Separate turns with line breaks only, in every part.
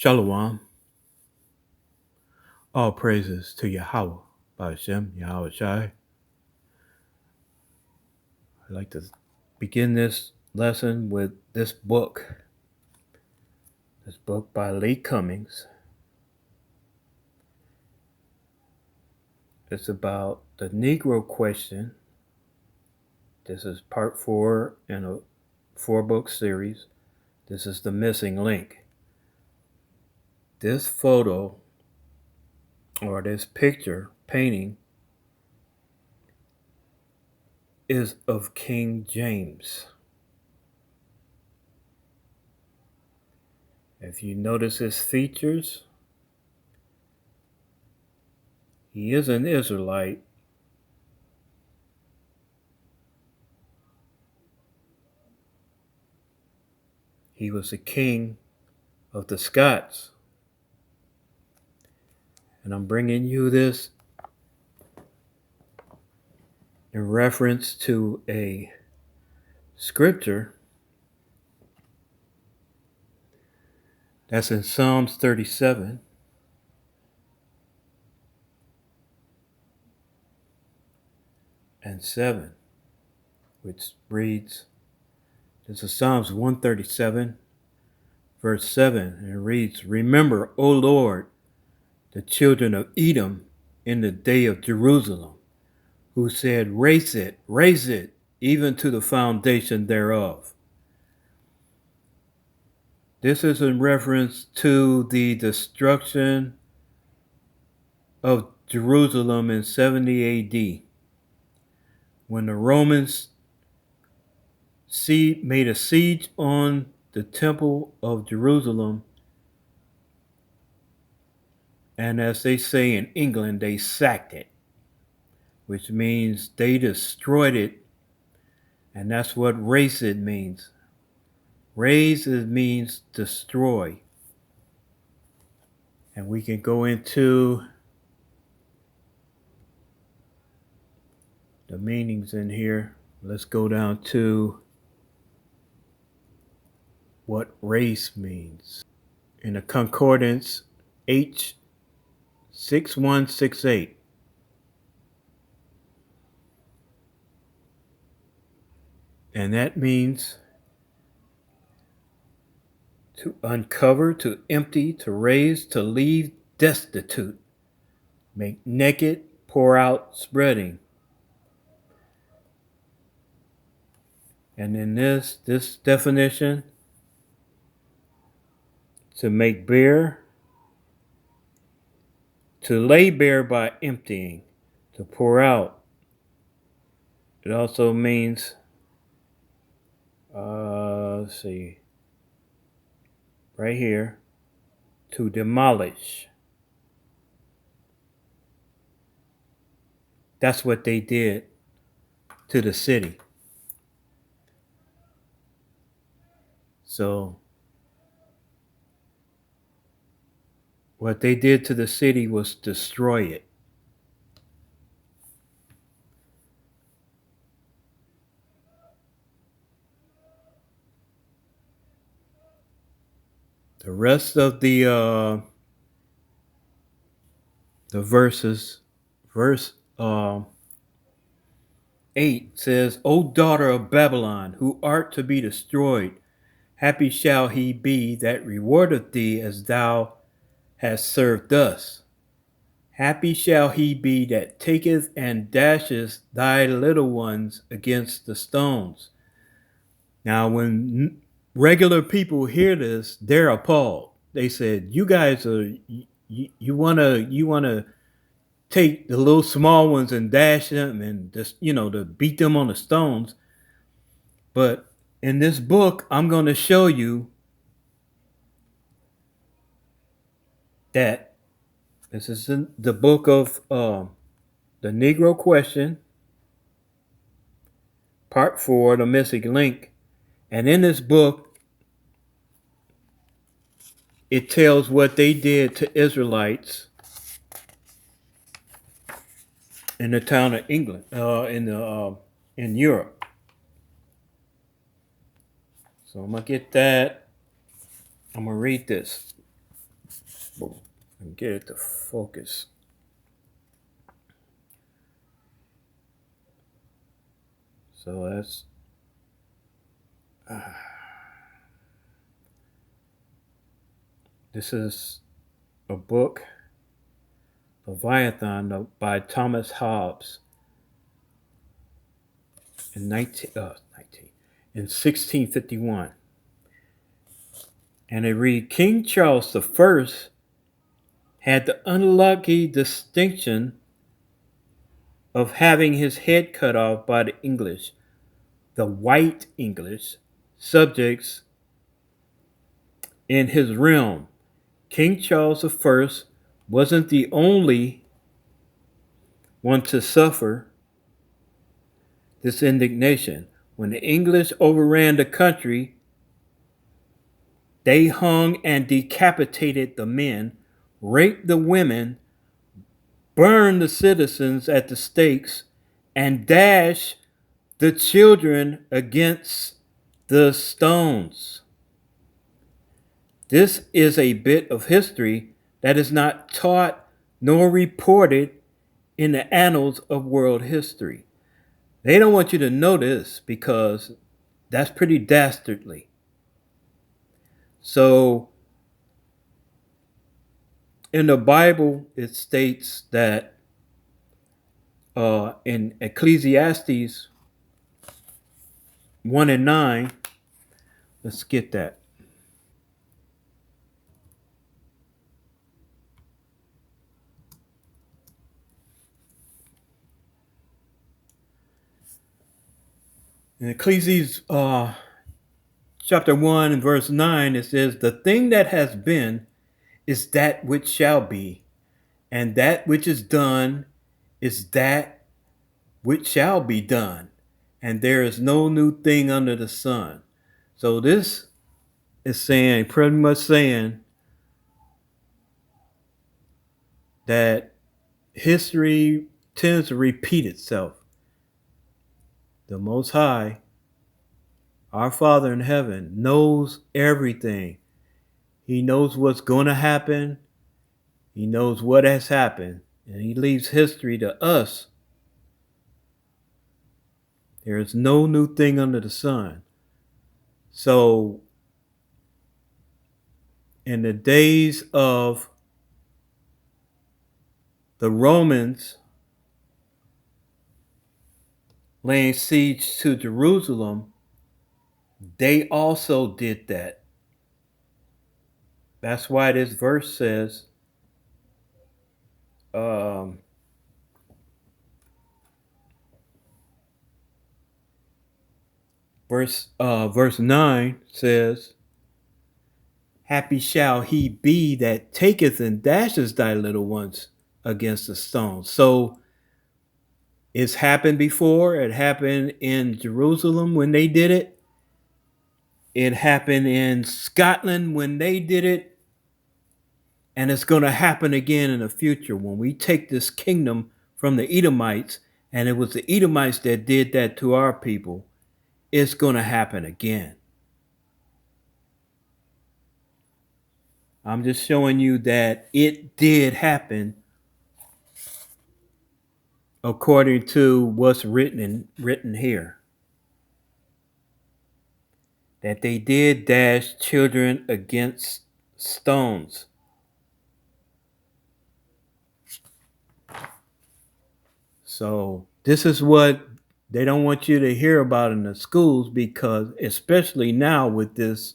Shalom. All praises to Yahweh, Hashem, Yahweh Shai. I'd like to begin this lesson with this book. This book by Lee Cummings. It's about the Negro question. This is part 4 in a 4-book series. This is the missing link. This photo, or this picture, painting, is of King James. If you notice his features, he is an Israelite. He was the king of the Scots. And I'm bringing you this in reference to a scripture that's in Psalms 37. And 7, which reads, this is Psalms 137, verse 7, and it reads, "Remember, O Lord, the children of Edom in the day of Jerusalem, who said, raise it, even to the foundation thereof." This is in reference to the destruction of Jerusalem in 70 AD, when the Romans made a siege on the temple of Jerusalem, and as they say in England, they sacked it, which means they destroyed it, and that's what razed means. Razed means destroy. And we can go into the meanings in here. Let's go down to what race means. In the concordance H6168, and that means to uncover, to empty, to raise, to leave destitute, make naked, pour out, spreading. And in this definition, to make bare, to lay bare by emptying, to pour out. It also means, let's see, right here, to demolish. That's what they did to the city. So what they did to the city was destroy it. The rest of the verses, verse 8 says, "O daughter of Babylon, who art to be destroyed, happy shall he be that rewardeth thee as thou hast served us. Happy shall he be that taketh and dasheth thy little ones against the stones." Now, when regular people hear this, they're appalled. They said, "You guys are you wanna take the little small ones and dash them and just to beat them on the stones." But in this book, I'm going to show you that this is in the book of the Negro Question, part 4, the missing link. And in this book, it tells what they did to Israelites in the town of England, in Europe. So I'm gonna get that. I'm gonna read this. and get it to focus. So that's this is a book, Leviathan, by Thomas Hobbes in 1651. And they read, King Charles I had the unlucky distinction of having his head cut off by the English, the white English, subjects in his realm. King Charles I wasn't the only one to suffer this indignation. When the English overran the country, they hung and decapitated the men, raped the women, burned the citizens at the stakes, and dashed the children against the stones. This is a bit of history that is not taught nor reported in the annals of world history. They don't want you to know this because that's pretty dastardly. So, in the Bible, it states that in Ecclesiastes 1 and 9, let's get that. In Ecclesiastes chapter 1 and verse 9, it says, The thing that has been is that which shall be, and that which is done is that which shall be done, and there is no new thing under the sun. So this is saying, pretty much saying, that history tends to repeat itself. The Most High, our Father in heaven, knows everything. He knows what's going to happen. He knows what has happened. And he leaves history to us. There is no new thing under the sun. So, in the days of the Romans laying siege to Jerusalem, they also did that. That's why this verse says, verse 9 says, Happy shall he be that taketh and dashes thy little ones against the stone. So it's happened before. It happened in Jerusalem when they did it. It happened in Scotland when they did it. And it's going to happen again in the future when we take this kingdom from the Edomites. And it was the Edomites that did that to our people. It's going to happen again. I'm just showing you that it did happen according to what's written here. That they did dash children against stones. So this is what they don't want you to hear about in the schools, because especially now with this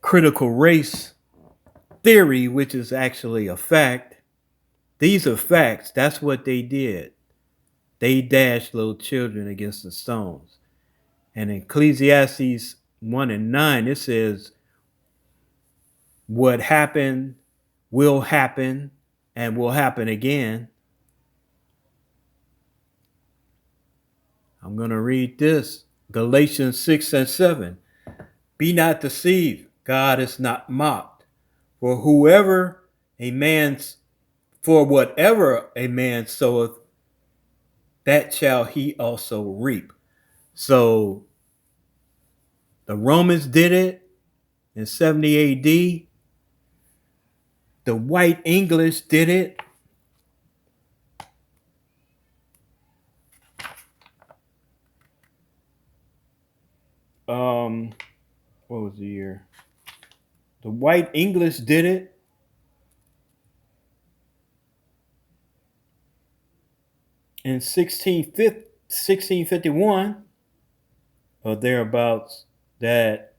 critical race theory, which is actually a fact. These are facts. That's what they did. They dashed little children against the stones. And in Ecclesiastes 1 and 9, it says, what happened will happen and will happen again. I'm going to read this. Galatians 6 and 7. Be not deceived. God is not mocked. For whatever a man soweth, that shall he also reap. So the Romans did it in 70 AD. The white English did it. Um, what was the year? The white English did it in 1651 or thereabouts. That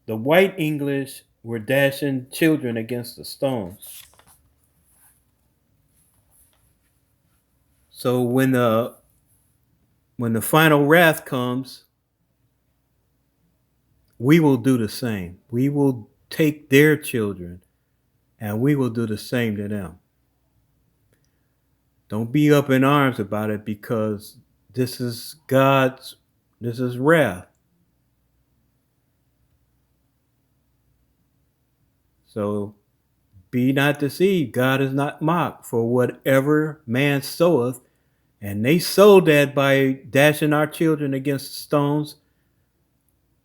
the white English were dashing children against the stones. So when the final wrath comes, we will do the same. We will take their children and we will do the same to them. Don't be up in arms about it because this is wrath. So be not deceived. God is not mocked. For whatever man soweth, and they sowed that by dashing our children against stones,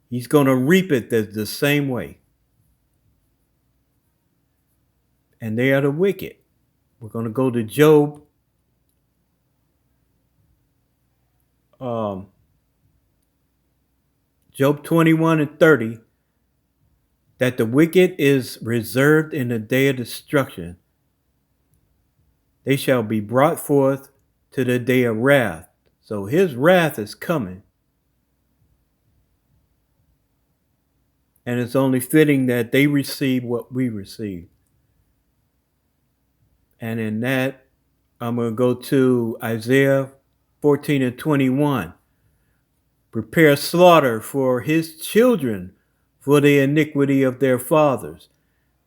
he's going to reap it the same way. And they are the wicked. We're going to go to Job, um, Job 21 and 30, that the wicked is reserved in the day of destruction. They shall be brought forth to the day of wrath. So his wrath is coming. And it's only fitting that they receive what we receive. And in that, I'm going to go to Isaiah 14 and 21. Prepare slaughter for his children for the iniquity of their fathers,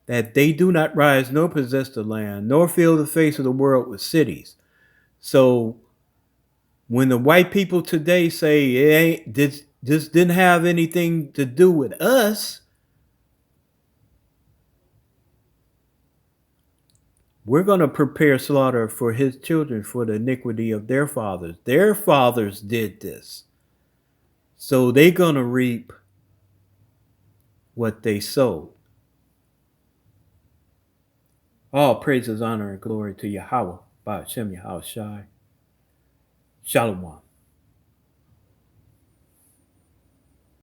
that they do not rise nor possess the land, nor fill the face of the world with cities. So when the white people today say this didn't have anything to do with us, we're going to prepare slaughter for his children for the iniquity of their fathers. Their fathers did this. So they're going to reap what they sowed. All praises, honor, and glory to Yahweh, by Hashem Yahweh Shai. Shalom.